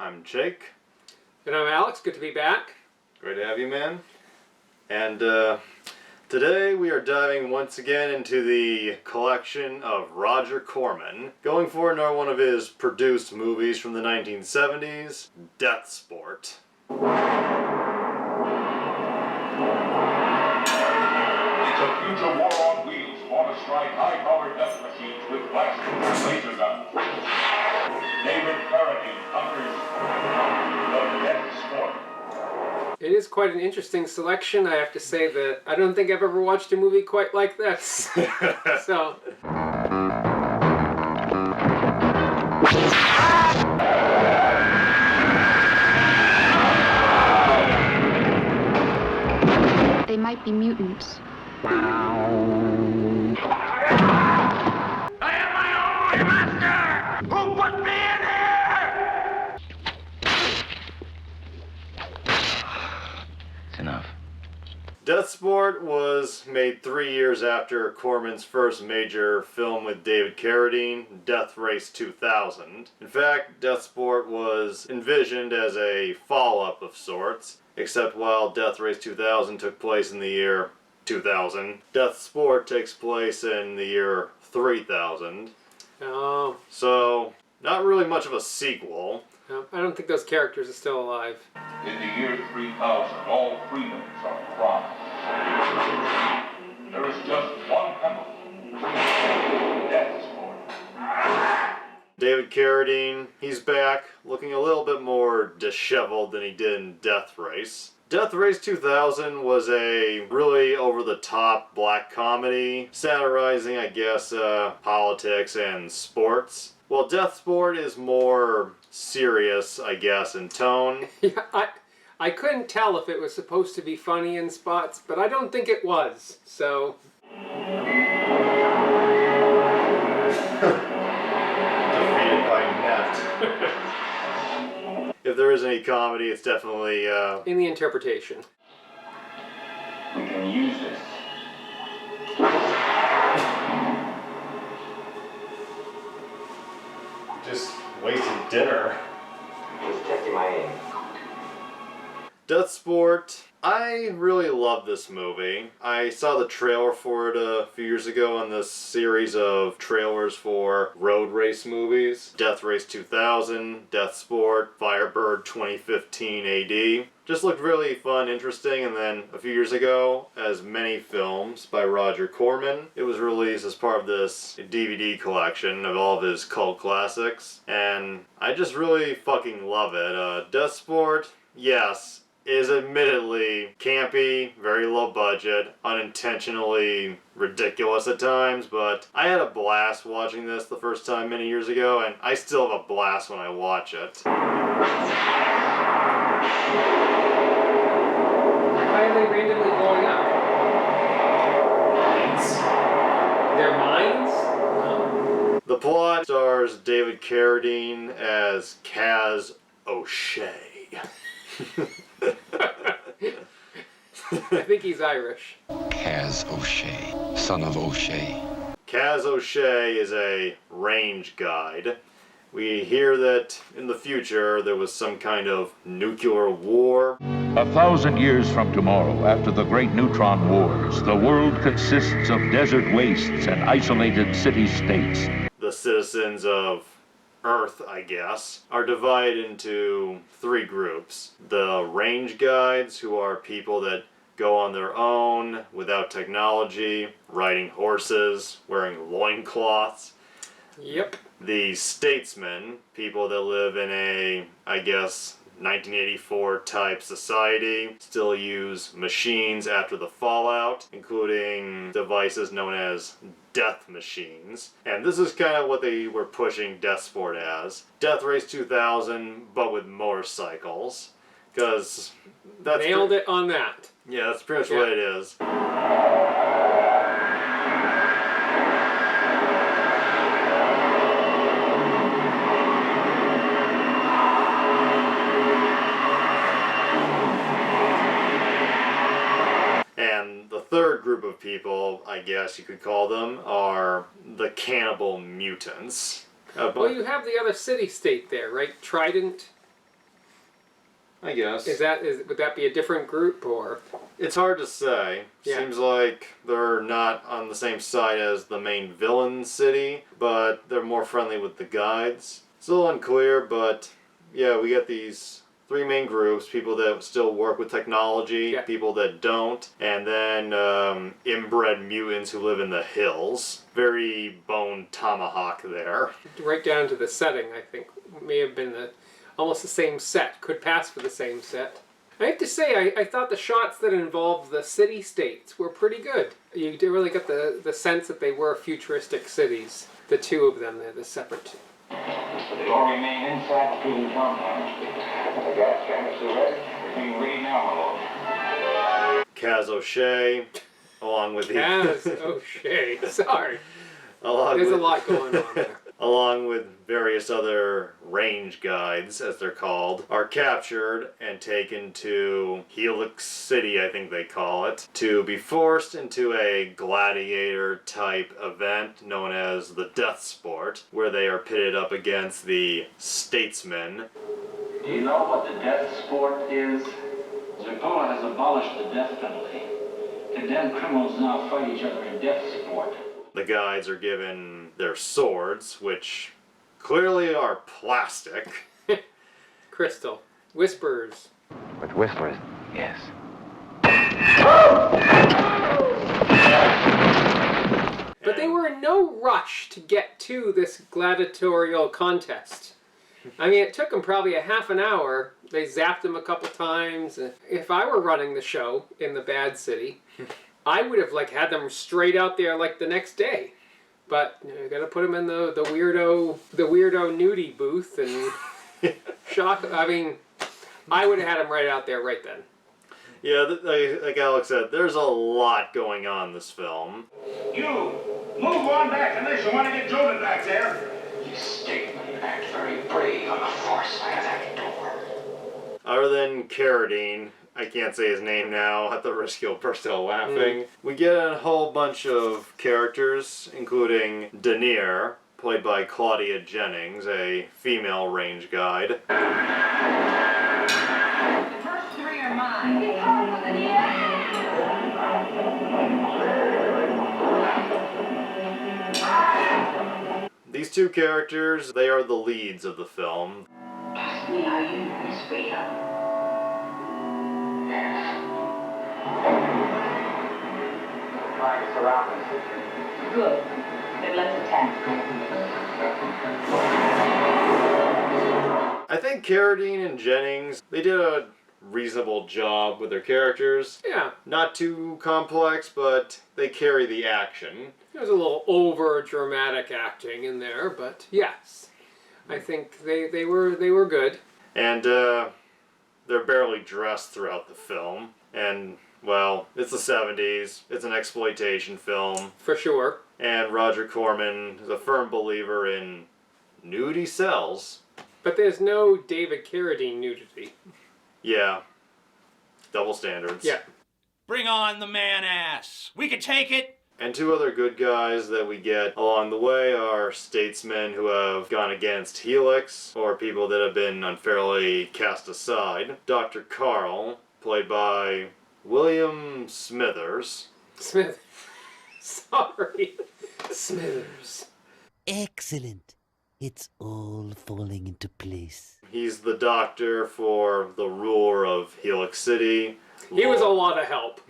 I'm Jake. And I'm Alex. Good to be back. Great to have you, man. And today we are diving once again into the collection of Roger Corman, going for another one of his produced movies from the 1970s, Deathsport. It's a future war on wheels, fought to strike high-powered death machines with blasters and laser guns. David Carradine conquers the Deathsport. It is quite an interesting selection. I have to say that I don't think I've ever watched a movie quite like this. So. They might be mutants. I am my own master! Who put me in here? It's enough. Deathsport was made 3 years after Corman's first major film with David Carradine, Death Race 2000. In fact, Deathsport was envisioned as a follow-up of sorts, except while Death Race 2000 took place in the year 2000, Deathsport takes place in the year 3000. Oh. So, not really much of a sequel. No, I don't think those characters are still alive. In the year 3000, all freedoms are promised. There is just one penalty. Deathsport. David Carradine, he's back, looking a little bit more disheveled than he did in Death Race. Death Race 2000 was a really over-the-top black comedy, satirizing, I guess, politics and sports. While Deathsport is more serious, I guess, in tone. Yeah, I couldn't tell if it was supposed to be funny in spots, but I don't think it was, so. Defeated by net. If there is any comedy, it's definitely in the interpretation. We can use this. just wasted dinner. Just checking my aim. Deathsport. I really love this movie. I saw the trailer for it a few years ago on this series of trailers for road race movies. Death Race 2000, Deathsport, Firebird 2015 AD. Just looked really fun, interesting, and then a few years ago, as many films by Roger Corman, it was released as part of this DVD collection of all of his cult classics, and I just really fucking love it. Deathsport, yes, is admittedly campy, very low budget, unintentionally ridiculous at times, but I had a blast watching this the first time many years ago, and I still have a blast when I watch it. Why are they randomly blowing up? Their minds? No. The plot stars David Carradine as Kaz O'Shea. I think he's Irish. Kaz O'Shea, son of O'Shea. Kaz O'Shea is a range guide. We hear that in the future there was some kind of nuclear war. 1,000 years from tomorrow, after the great neutron wars, the world consists of desert wastes and isolated city-states. The citizens of Earth, I guess, are divided into three groups. The range guides, who are people that go on their own, without technology, riding horses, wearing loincloths. Yep. The statesmen, people that live in a, I guess, 1984 type society, still use machines after the fallout, including devices known as death machines. And this is kind of what they were pushing Deathsport as. Death Race 2000, but with motorcycles. Because that's... Nailed it on that. Yeah, that's pretty much what it is. Third group of people, I guess you could call them, are the cannibal mutants. Well, you have the other city-state there, right? Trident? I guess. Would that be a different group, or? It's hard to say. Yeah. Seems like they're not on the same side as the main villain city, but they're more friendly with the guides. It's a little unclear, but yeah, we get these three main groups: people that still work with technology, Yeah. people that don't, and then inbred mutants who live in the hills. Very bone tomahawk there. Right down to the setting, I think, may have been almost the same set. Could pass for the same set. I have to say, I thought the shots that involved the city-states were pretty good. You did really get the sense that they were futuristic cities. The two of them, they're the separate two. They all remain inside the compound. The gas chambers are ready. We're being ready now, my lord. Kaz O'Shea, along with Yes, O'Shea. Sorry. along There's with, a lot going on there. along with various other range guides, as they're called, are captured and taken to Helix City, I think they call it, to be forced into a gladiator-type event known as the Deathsport, where they are pitted up against the statesmen. Do you know what the Deathsport is? Zapola has abolished the death penalty. Condemned criminals now fight each other in death sport. The guides are given their swords, which clearly are plastic. Crystal. Whispers. But whistlers, yes. But they were in no rush to get to this gladiatorial contest. I mean, it took them probably a half an hour. They zapped them a couple times. If I were running the show in the bad city, I would have had them straight out there the next day. But you gotta put them in the weirdo nudie booth and shock. I mean, I would have had them right out there right then. Yeah, like Alex said, there's a lot going on in this film. You, move on back unless you want to get jolted back there. You statement act very brave on the far side of that door. Other than Carradine, I can't say his name now at the risk of bursting laughing. We get a whole bunch of characters, including Denier, played by Claudia Jennings, a female range guide. The first three are mine. These two characters, they are the leads of the film. We are you, Miss Freedom. Trying to surround the city. Good. Then let's attack. I think Carradine and Jennings, they did a reasonable job with their characters. Yeah. Not too complex, but they carry the action. There's a little over dramatic acting in there, but yes. I think they were good. And they're barely dressed throughout the film. And, well, it's the 70s. It's an exploitation film. For sure. And Roger Corman is a firm believer in nudity sells. But there's no David Carradine nudity. Yeah. Double standards. Yeah. Bring on the man-ass. We can take it. And two other good guys that we get along the way are statesmen who have gone against Helix, or people that have been unfairly cast aside. Dr. Carl, played by William Smithers. Sorry. Smithers. Excellent. It's all falling into place. He's the doctor for the ruler of Helix City. He was a lot of help.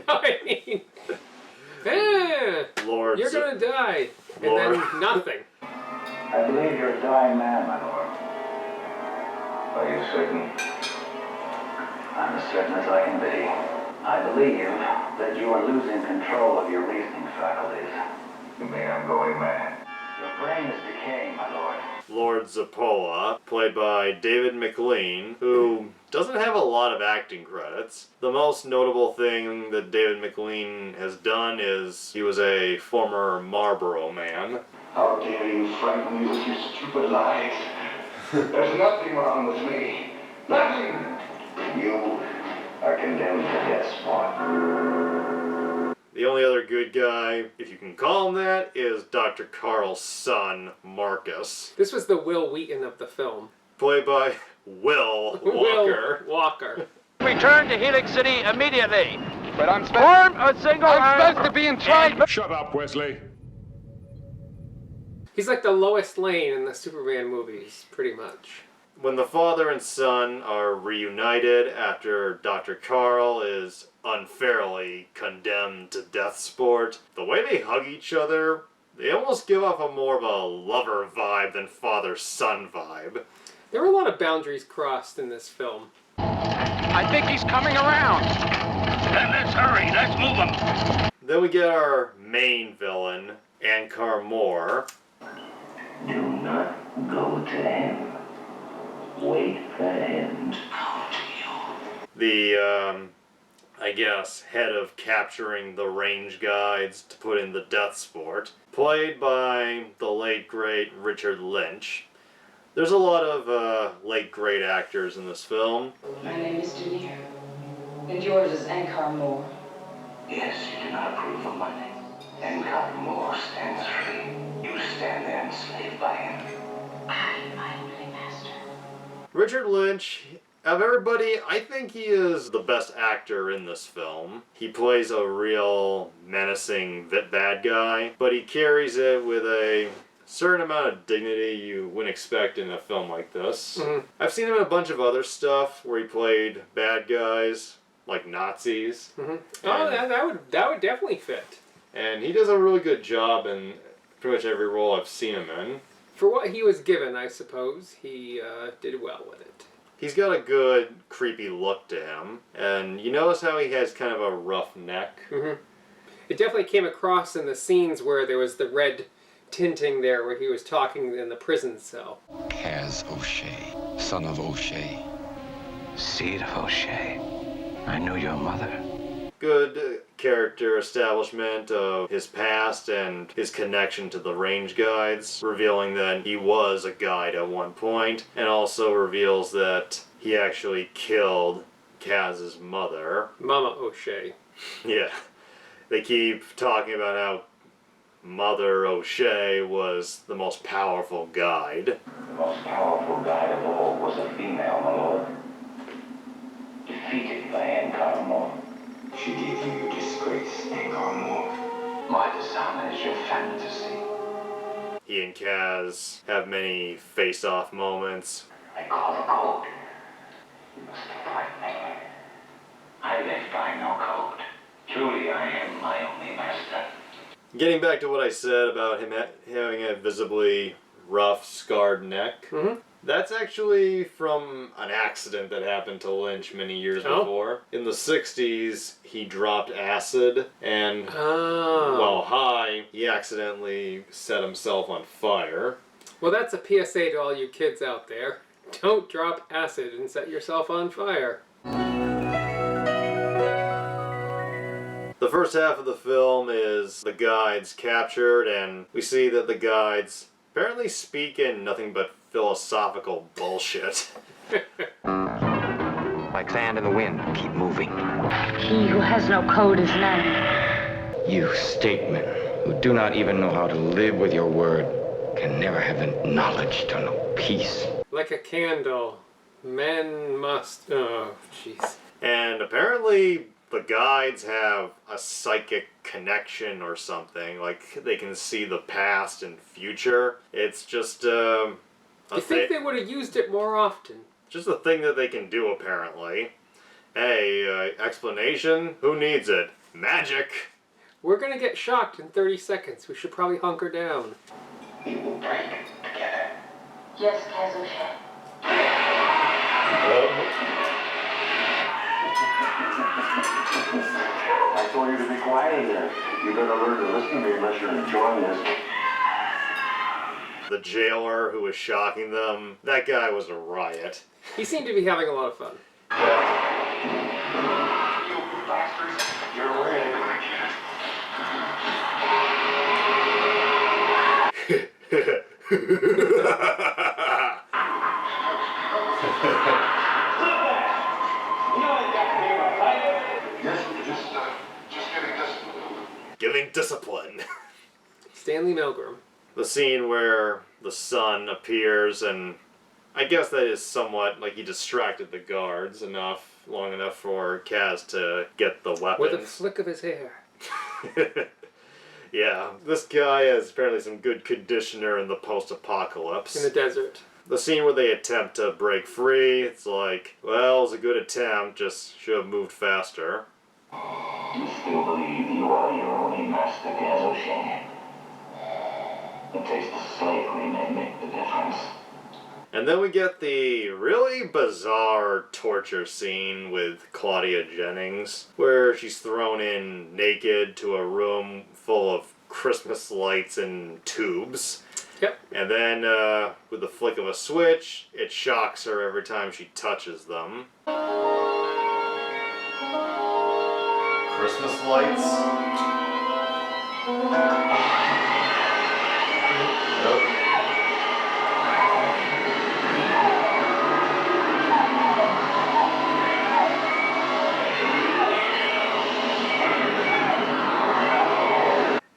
I mean, Lord, you're gonna die. And Lord. then nothing. I believe you're a dying man, my lord. Are you certain? I'm as certain as I can be. I believe that you are losing control of your reasoning faculties. You mean I'm going mad? Your brain is decaying, my lord. Lord Zapola, played by David McLean, who doesn't have a lot of acting credits. The most notable thing that David McLean has done is he was a former Marlboro man. How dare you frighten me with your stupid lies? There's nothing wrong with me. Nothing. You are condemned to death spot. The only other good guy, if you can call him that, is Dr. Carl's son, Marcus. This was the Will Wheaton of the film. Played by Will Walker. Will Walker. Return to Helix City immediately. But I'm supposed to be in charge. Shut up, Wesley. He's like the Lois Lane in the Superman movies, pretty much. When the father and son are reunited after Dr. Carl is unfairly condemned to Deathsport, the way they hug each other, they almost give off a more of a lover vibe than father-son vibe. There were a lot of boundaries crossed in this film. I think he's coming around. Then let's hurry. Let's move him. Then we get our main villain, Ankar Moore. Do not go to him. Wait for him to come to you. The, I guess, head of capturing the range guides to put in the Deathsport, played by the late, great Richard Lynch. There's a lot of late, great actors in this film. My name is Denir. And yours is Ankar Moore. Yes, you do not approve of my name. Ankar Moore stands free. You stand there enslaved by him. I am my only master. Richard Lynch, of everybody, I think he is the best actor in this film. He plays a real menacing bad guy, but he carries it with a certain amount of dignity you wouldn't expect in a film like this. Mm-hmm. I've seen him in a bunch of other stuff where he played bad guys, like Nazis. Mm-hmm. Oh, that would definitely fit. And he does a really good job in pretty much every role I've seen him in. For what he was given, I suppose, he did well with it. He's got a good, creepy look to him. And you notice how he has kind of a rough neck? Mm-hmm. It definitely came across in the scenes where there was the red tinting there, where he was talking in the prison cell. Kaz O'Shea, son of O'Shea, seed of O'Shea. I knew your mother. Good character establishment of his past and his connection to the range guides, revealing that he was a guide at one point, and also reveals that he actually killed Kaz's mother. Mama O'Shea. Yeah. They keep talking about how Mother O'Shea was the most powerful guide. The most powerful guide of all was a female, my lord. Defeated by Ankar Moore. She gave you your disgrace, Ankar Moore. My dishonor is your fantasy. He and Kaz have many face-off moments. I call the code. You must fight me. I live by no code. Truly, I am my only master. Getting back to what I said about him having a visibly rough, scarred neck, that's actually from an accident that happened to Lynch many years before. In the 60s, he dropped acid, and while high, he accidentally set himself on fire. Well, that's a PSA to all you kids out there. Don't drop acid and set yourself on fire. The first half of the film is the guides captured, and we see that the guides apparently speak in nothing but philosophical bullshit. Like sand in the wind, keep moving. He who has no code is none. You statemen who do not even know how to live with your word can never have the knowledge to know peace. Like a candle. Men must... Oh, jeez. And apparently the guides have a psychic connection or something. Like, they can see the past and future. It's just, You think they would have used it more often? Just a thing that they can do, apparently. Hey, explanation? Who needs it? Magic! We're gonna get shocked in 30 seconds. We should probably hunker down. We will break together. Yes, Kaz O'Shea. I told you to be quiet here. You better learn to listen to me unless you're enjoying this. The jailer who was shocking them, that guy was a riot. He seemed to be having a lot of fun. You bastards, you're ready. Giving discipline. Stanley Milgram. The scene where the son appears and I guess that is somewhat like he distracted the guards long enough for Kaz to get the weapons. With a flick of his hair. Yeah, this guy has apparently some good conditioner in the post-apocalypse. In the desert. The scene where they attempt to break free, it's like, well, it was a good attempt, just should have moved faster. You still believe you are your only master, Gazoshan? The taste of slavery may make the difference. And then we get the really bizarre torture scene with Claudia Jennings, where she's thrown in naked to a room full of Christmas lights and tubes. Yep. And then, with the flick of a switch, it shocks her every time she touches them. Christmas lights. Nope.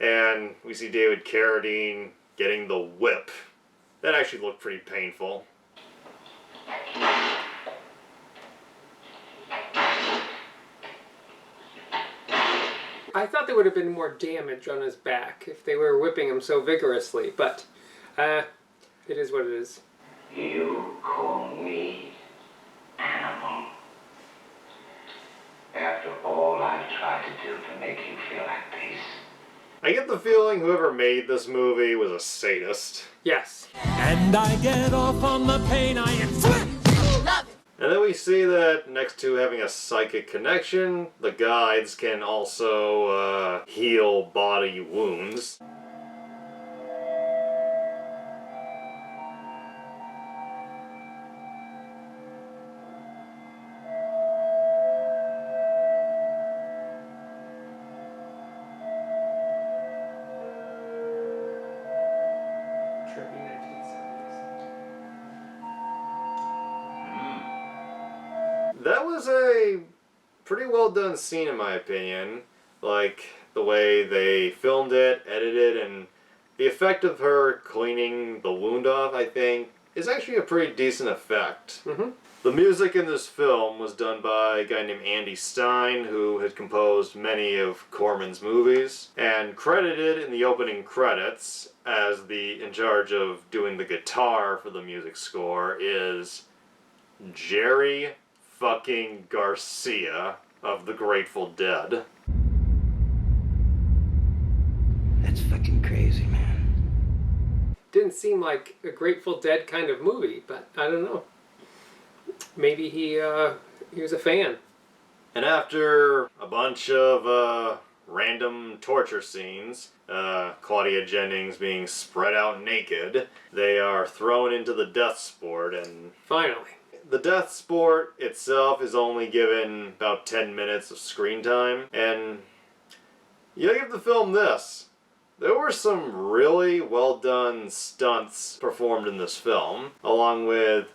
And we see David Carradine getting the whip. That actually looked pretty painful. I thought there would have been more damage on his back if they were whipping him so vigorously, but it is what it is. You call me animal. After all I've tried to do to make you feel at peace. I get the feeling whoever made this movie was a sadist. Yes. And I get off on the pain I inflict. And then we see that next to having a psychic connection, the guides can also heal body wounds. That was a pretty well done scene in my opinion. Like the way they filmed it, edited, and the effect of her cleaning the wound off, I think, is actually a pretty decent effect. Mm-hmm. The music in this film was done by a guy named Andy Stein, who had composed many of Corman's movies, and credited in the opening credits as in charge of doing the guitar for the music score is Jerry fucking Garcia of the Grateful Dead. That's fucking crazy, man. Didn't seem like a Grateful Dead kind of movie, but I don't know. Maybe he was a fan. And after a bunch of random torture scenes, Claudia Jennings being spread out naked, they are thrown into the Deathsport, and finally. The Deathsport itself is only given about 10 minutes of screen time, and you gotta give the film this. There were some really well done stunts performed in this film, along with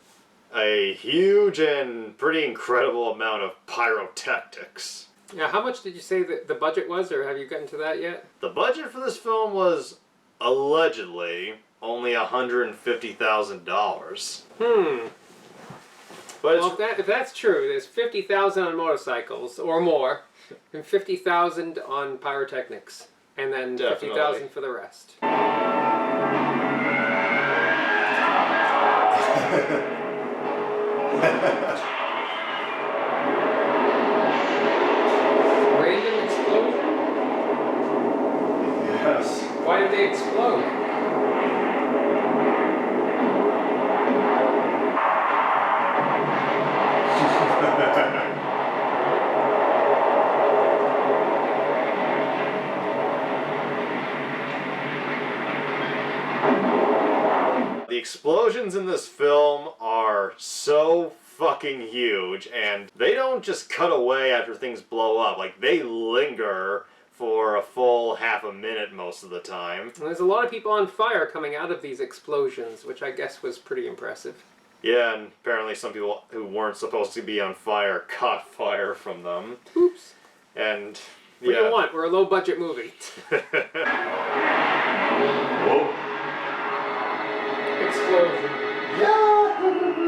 a huge and pretty incredible amount of pyrotechnics. Yeah, how much did you say that the budget was, or have you gotten to that yet? The budget for this film was allegedly only $150,000. But well, if that's true, there's 50,000 on motorcycles or more, and 50,000 on pyrotechnics, and then 50,000 for the rest. Random explosion? Yes. Why did they explode? The explosions in this film are so fucking huge, and they don't just cut away after things blow up. Like, they linger for a full half a minute most of the time. And there's a lot of people on fire coming out of these explosions, which I guess was pretty impressive. Yeah, and apparently some people who weren't supposed to be on fire caught fire from them. Oops. And, yeah. What do you want? We're a low-budget movie. Whoa. Explosion. Yeah!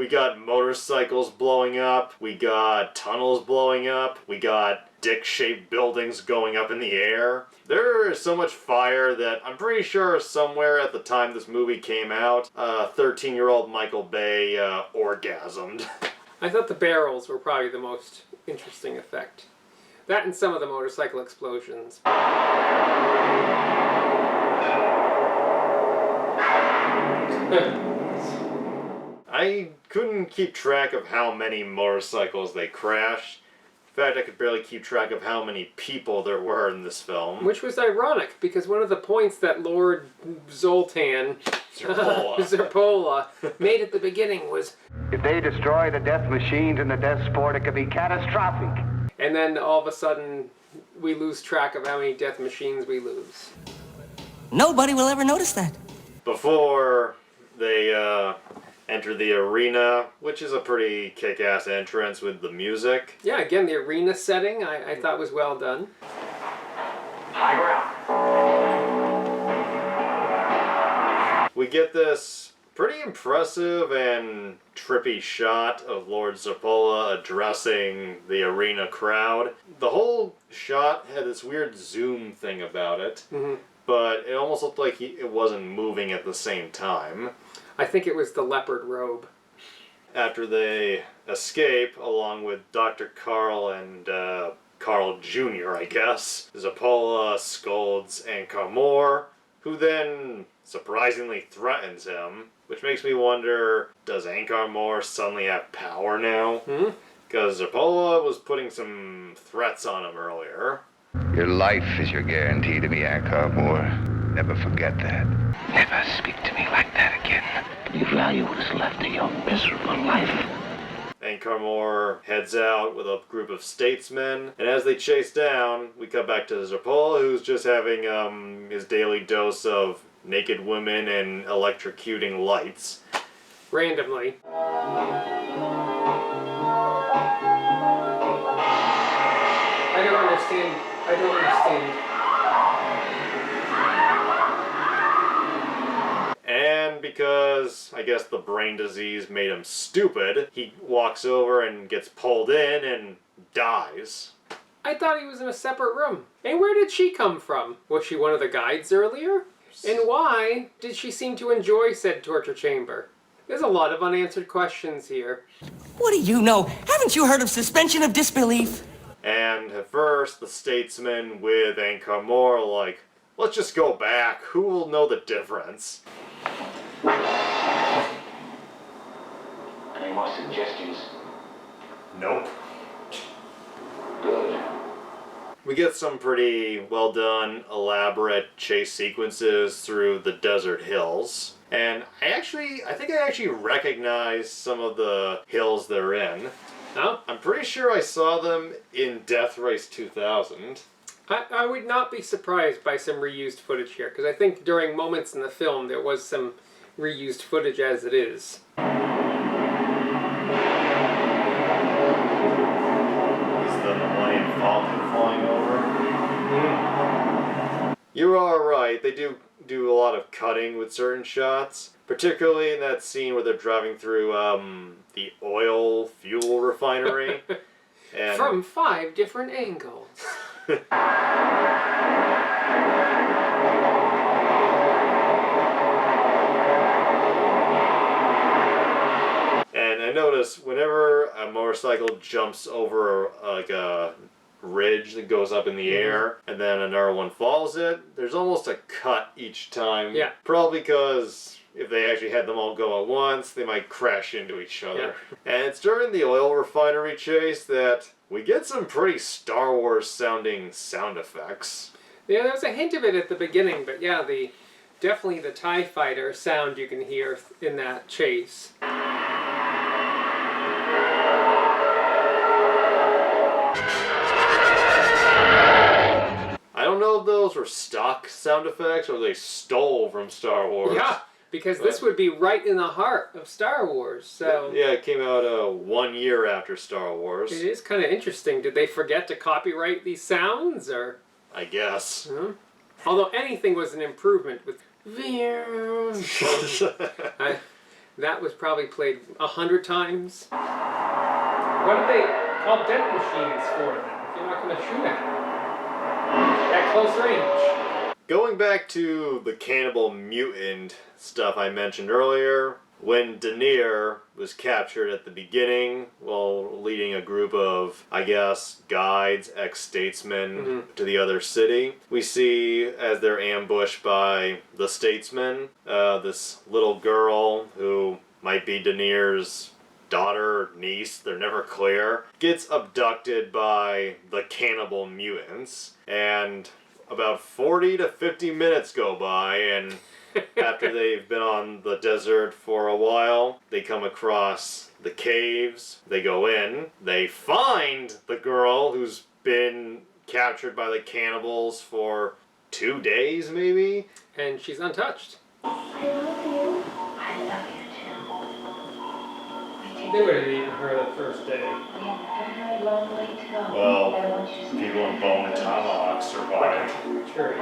got motorcycles blowing up, we got tunnels blowing up, we got dick-shaped buildings going up in the air. There is so much fire that I'm pretty sure somewhere at the time this movie came out, 13-year-old Michael Bay orgasmed. I thought the barrels were probably the most interesting effect. That and some of the motorcycle explosions. I couldn't keep track of how many motorcycles they crashed. In fact, I could barely keep track of how many people there were in this film. Which was ironic, because one of the points that Lord Zoltan Zerpola made at the beginning was, if they destroy the death machines and the Deathsport, it could be catastrophic. And then all of a sudden, we lose track of how many death machines we lose. Nobody will ever notice that. Before they enter the arena, which is a pretty kick-ass entrance with the music. Yeah, again, the arena setting I thought was well done. High ground. We get this pretty impressive and trippy shot of Lord Zerpola addressing the arena crowd. The whole shot had this weird zoom thing about it, but it almost looked like it wasn't moving at the same time. I think it was the leopard robe. After they escape, along with Dr. Carl and Carl Jr., I guess, Zerpola scolds Ankar Mor, who then surprisingly threatens him, which makes me wonder, does Ankar Mor suddenly have power now? Because Zerpola was putting some threats on him earlier. Your life is your guarantee to me, Ankar Mor. Never forget that. Never speak to me like that again. You value what is left of your miserable life. Ankar Mor heads out with a group of statesmen, and as they chase down, we cut back to Zerpola, who's just having his daily dose of naked women and electrocuting lights. Randomly. I don't understand. And because, I guess, the brain disease made him stupid, he walks over and gets pulled in and dies. I thought he was in a separate room. And where did she come from? Was she one of the guides earlier? And why did she seem to enjoy said torture chamber? There's a lot of unanswered questions here. What do you know? Haven't you heard of suspension of disbelief? And at first, the statesmen with Ankar Mor are like, let's just go back. Who will know the difference? Any more suggestions? Nope. Good. We get some pretty well done, elaborate chase sequences through the desert hills. And I think I actually recognize some of the hills they're in. Oh? I'm pretty sure I saw them in Death Race 2000. I would not be surprised by some reused footage here, because I think during moments in the film there was some reused footage as it is. Is the Millennium Falcon flying over? You are right, they do a lot of cutting with certain shots, particularly in that scene where they're driving through the oil fuel refinery. And from 5 different angles. And I notice whenever a motorcycle jumps over like a ridge that goes up in the air and then another one follows it, there's almost a cut each time. Yeah. Probably because if they actually had them all go at once, they might crash into each other. Yeah. And it's during the oil refinery chase that we get some pretty Star Wars sounding sound effects. Yeah, there's a hint of it at the beginning, but yeah, definitely the TIE fighter sound you can hear in that chase. I don't know if those were stock sound effects or they stole from Star Wars. Yeah, because this would be right in the heart of Star Wars, so... Yeah, it came out 1 year after Star Wars. It is kind of interesting. Did they forget to copyright these sounds, or...? I guess. Although anything was an improvement with... That was probably played 100 times. What do they call death machines for then? If you're not going to shoot at close range. Going back to the cannibal mutant stuff I mentioned earlier, when Denier was captured at the beginning while leading a group of, I guess, guides, ex-statesmen to the other city, we see as they're ambushed by the statesmen, this little girl who might be Denier's daughter or niece, they're never clear, gets abducted by the cannibal mutants, and about 40 to 50 minutes go by, and after they've been on the desert for a while, they come across the caves, they go in, they find the girl who's been captured by the cannibals for 2 days, maybe? And she's untouched. I love you. I love you too. They would have eaten her the first day. We have a very long way to go. Well, people in bone and tomahawk survived. Sure.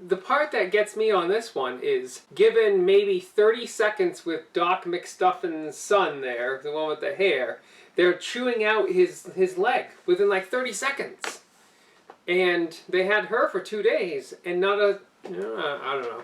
The part that gets me on this one is, given maybe 30 seconds with Doc McStuffin's son there, the one with the hair, they're chewing out his leg within like 30 seconds. And they had her for 2 days, and not a... I don't know.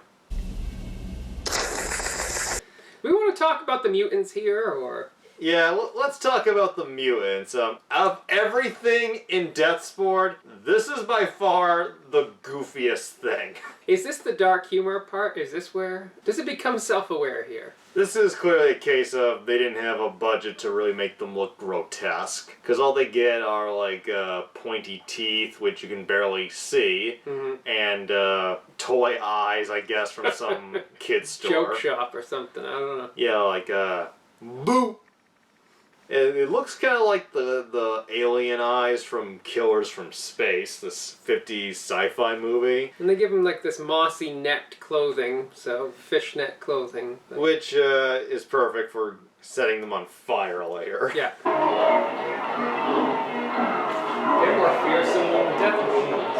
We want to talk about the mutants here, or... Yeah, let's talk about the mutants. Out of everything in Deathsport, this is by far the goofiest thing. Is this the dark humor part? Is this where... Does it become self-aware here? This is clearly a case of they didn't have a budget to really make them look grotesque. Because all they get are like pointy teeth, which you can barely see, and toy eyes, I guess, from some kid's store. Joke shop or something, I don't know. Yeah, like, boop! It looks kind of like the alien eyes from Killers from Space, this 50s sci-fi movie. And they give him like this mossy net clothing, so fishnet clothing. Which is perfect for setting them on fire later. Yeah. They're more fearsome than death machines.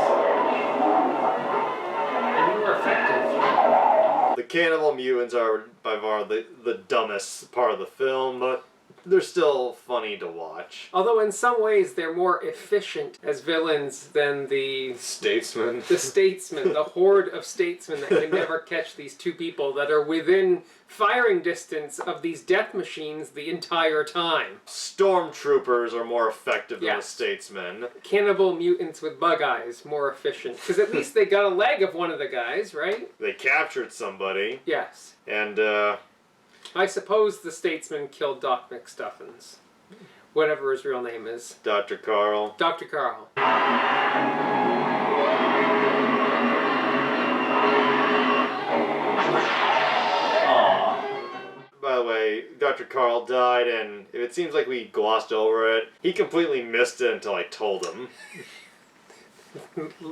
And more effective. The cannibal mutants are by far the dumbest part of the film, but they're still funny to watch. Although in some ways they're more efficient as villains than the... Statesmen. The statesmen, the horde of statesmen that can never catch these two people that are within firing distance of these death machines the entire time. Stormtroopers are more effective than the statesmen. Cannibal mutants with bug eyes, more efficient. Because at least they got a leg of one of the guys, right? They captured somebody. Yes. And, I suppose the statesman killed Doc McStuffins. Whatever his real name is. Dr. Carl. Dr. Carl. By the way, Dr. Carl died, and it seems like we glossed over it. He completely missed it until I told him.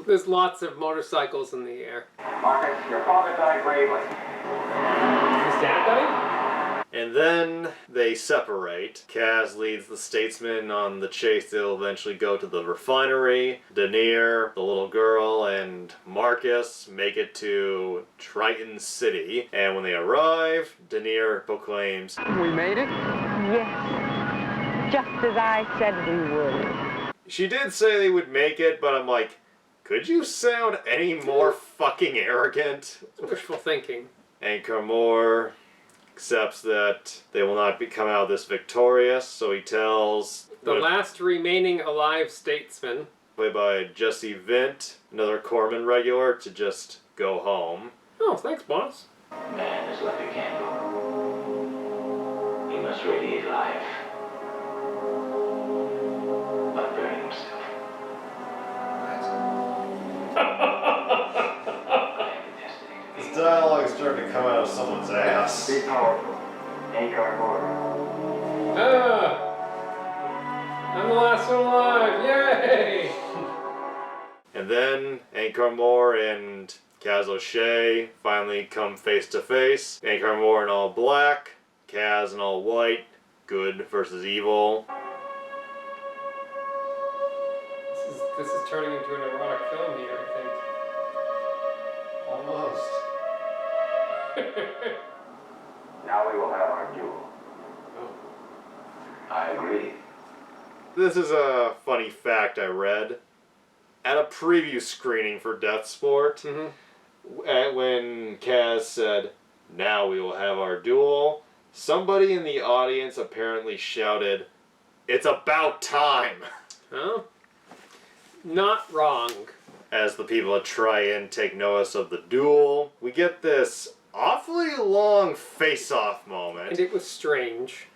There's lots of motorcycles in the air. Marcus, your father died bravely. His dad died? And then they separate. Kaz leads the statesman on the chase. They'll eventually go to the refinery. Denier, the little girl, and Marcus make it to Triton City. And when they arrive, Denier proclaims, "We made it?" Yes. Just as I said we would. She did say they would make it, but I'm like, could you sound any more fucking arrogant? Wishful thinking. Anchor Moore accepts that they will not come out of this victorious, so he tells... The last remaining alive statesman, played by Jesse Vint, another Corman regular, to just go home. Oh, thanks, boss. Man is like a candle. He must radiate life by burning himself. This dialogue is starting to come out of someone's ass. Be powerful. Anchor Moore. I'm the last one alive! Yay! And then Anchor Moore and Kaz O'Shea finally come face to face. Anchor Moore in all black, Kaz in all white. Good versus evil. This is turning into an erotic film here, I think. Almost. Now we will have our duel. I agree. This is a funny fact I read. At a preview screening for Deathsport, when Kaz said, "Now we will have our duel," somebody in the audience apparently shouted, "It's about time!" Oh, not wrong. As the people try and take notice of the duel, we get this awfully long face-off moment. And it was strange.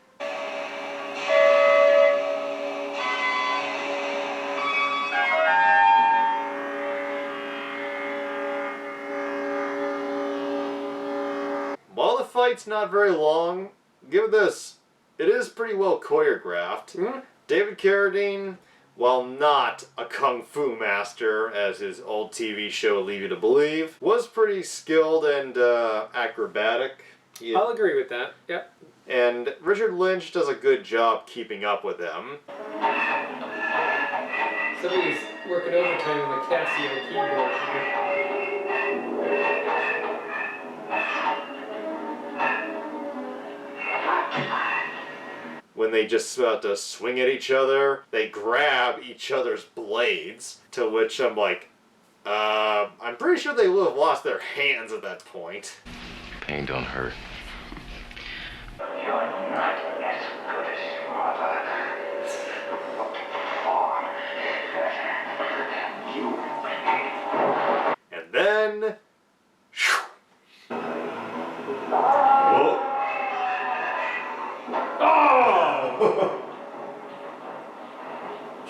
While the fight's not very long, give it this. It is pretty well choreographed. David Carradine, while not a kung fu master, as his old TV show lead you to believe, was pretty skilled and acrobatic. I'll agree with that, yep. And Richard Lynch does a good job keeping up with him. Somebody's working overtime on the Casio keyboard here. When they just about to swing at each other, they grab each other's blades, to which I'm like, I'm pretty sure they would have lost their hands at that point. Pain don't hurt. You're not as good as your mother. And then... Oh!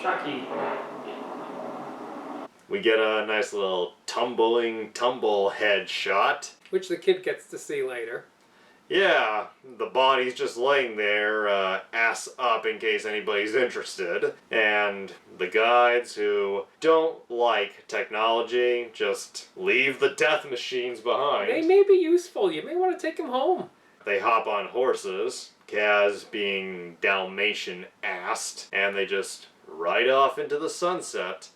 Chucky. We get a nice little tumble head shot. Which the kid gets to see later. Yeah, the body's just laying there, ass up in case anybody's interested. And the guides who don't like technology just leave the death machines behind. They may be useful. You may want to take them home. They hop on horses, Kaz being Dalmatian-assed, and they just ride off into the sunset.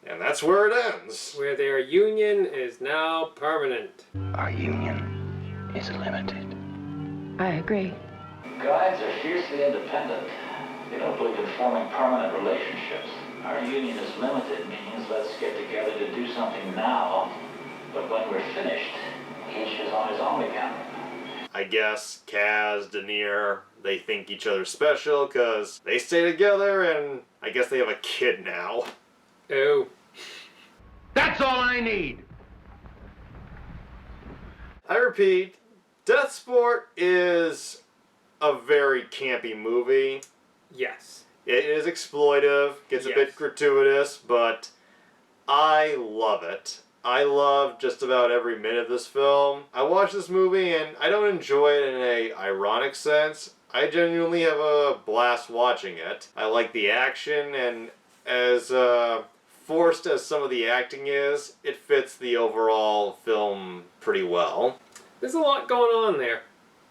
And that's where it ends. Where their union is now permanent. Our union is limited. I agree. Guides are fiercely independent. They don't believe in forming permanent relationships. Our union is limited means let's get together to do something now. But when we're finished, each is on his own again. I guess Kaz, Denier, they think each other's special because they stay together and I guess they have a kid now. Oh. That's all I need! I repeat, Deathsport is a very campy movie. Yes. It is exploitive, gets a bit gratuitous, but I love it. I love just about every minute of this film. I watch this movie and I don't enjoy it in a ironic sense. I genuinely have a blast watching it. I like the action, and as forced as some of the acting is, it fits the overall film pretty well. There's a lot going on there.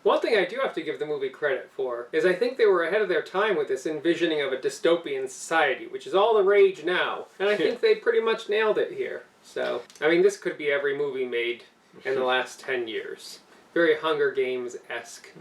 One thing I do have to give the movie credit for is I think they were ahead of their time with this envisioning of a dystopian society, which is all the rage now. And I think they pretty much nailed it here. So, I mean, this could be every movie made in the last 10 years. Very Hunger Games-esque.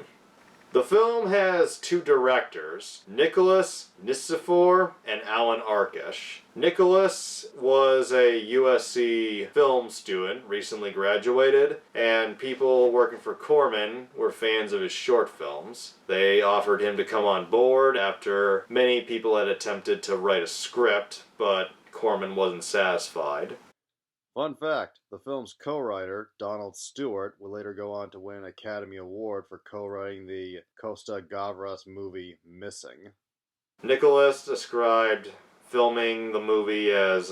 The film has two directors, Nichiphor and Allan Arkush. Nicholas was a USC film student, recently graduated, and people working for Corman were fans of his short films. They offered him to come on board after many people had attempted to write a script, but Corman wasn't satisfied. Fun fact, the film's co-writer, Donald Stewart, would later go on to win an Academy Award for co-writing the Costa Gavras movie Missing. Nicholas described filming the movie as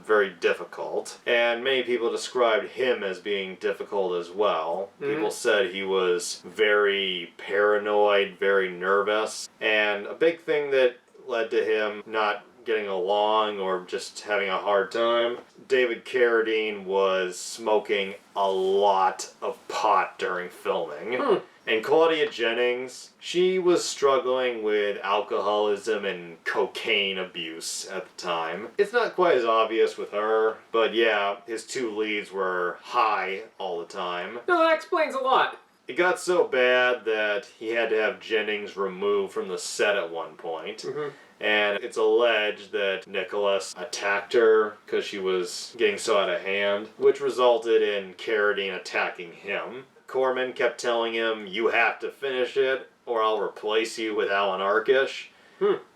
very difficult, and many people described him as being difficult as well. People said he was very paranoid, very nervous, and a big thing that led to him not getting along or just having a hard time, David Carradine was smoking a lot of pot during filming. And Claudia Jennings, she was struggling with alcoholism and cocaine abuse at the time. It's not quite as obvious with her, but yeah, his two leads were high all the time. No, that explains a lot. It got so bad that he had to have Jennings removed from the set at one point. And it's alleged that Nicholas attacked her because she was getting so out of hand, which resulted in Carradine attacking him. Corman kept telling him, "You have to finish it, or I'll replace you with Allan Arkush."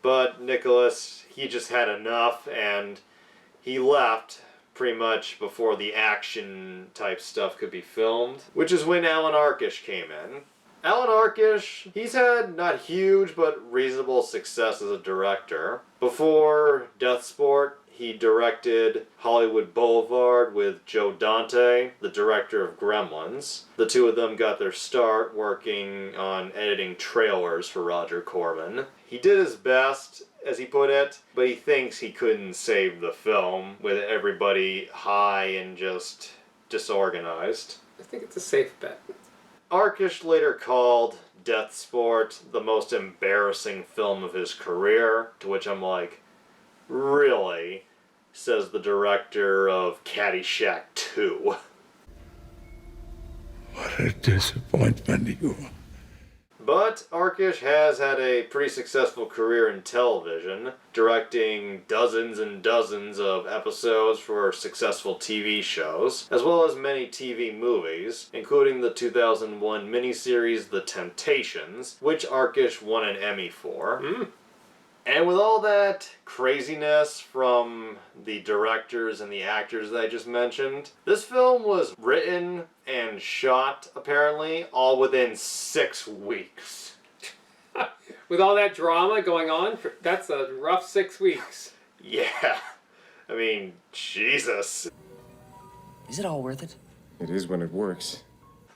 But Nicholas, he just had enough, and he left pretty much before the action type stuff could be filmed, which is when Allan Arkush came in. Allan Arkush, he's had not huge but reasonable success as a director. Before Deathsport, he directed Hollywood Boulevard with Joe Dante, the director of Gremlins. The two of them got their start working on editing trailers for Roger Corman. He did his best, as he put it, but he thinks he couldn't save the film with everybody high and just disorganized. I think it's a safe bet. Arkush later called Deathsport the most embarrassing film of his career, to which I'm like, really? Says the director of Caddyshack 2. What a disappointment you are. But Arkush has had a pretty successful career in television, directing dozens and dozens of episodes for successful TV shows, as well as many TV movies, including the 2001 miniseries The Temptations, which Arkush won an Emmy for. And with all that craziness from the directors and the actors that I just mentioned, this film was written and shot, apparently, all within 6 weeks. With all that drama going on, that's a rough 6 weeks. Yeah. I mean, Jesus. Is it all worth it? It is when it works.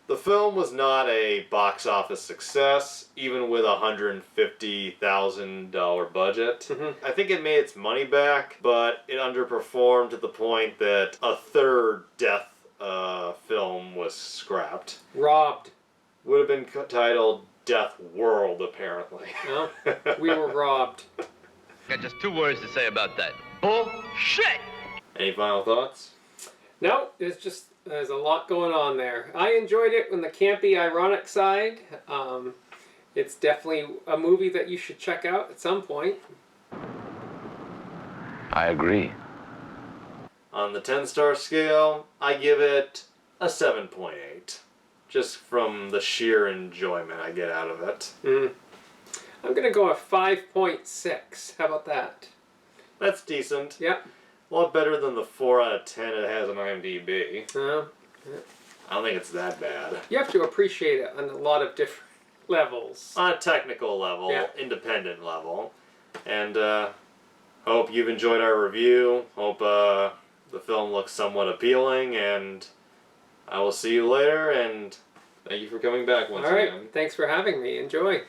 The film was not a box office success, even with a $150,000 budget. I think it made its money back, but it underperformed to the point that a third Death film was scrapped. Robbed. Would have been titled Death World, apparently. No, we were robbed. Got just 2 words to say about that. Bullshit! Any final thoughts? No, there's a lot going on there. I enjoyed it on the campy, ironic side. It's definitely a movie that you should check out at some point. I agree. On the 10-star scale, I give it a 7.8. Just from the sheer enjoyment I get out of it. I'm going to go a 5.6. How about that? That's decent. Yep. A lot better than the 4 out of 10 it has on IMDb. Yeah. I don't think it's that bad. You have to appreciate it on a lot of different levels. On a technical level, independent level. And hope you've enjoyed our review. Hope the film looks somewhat appealing. And I will see you later. And thank you for coming back once again. All right. Thanks for having me. Enjoy.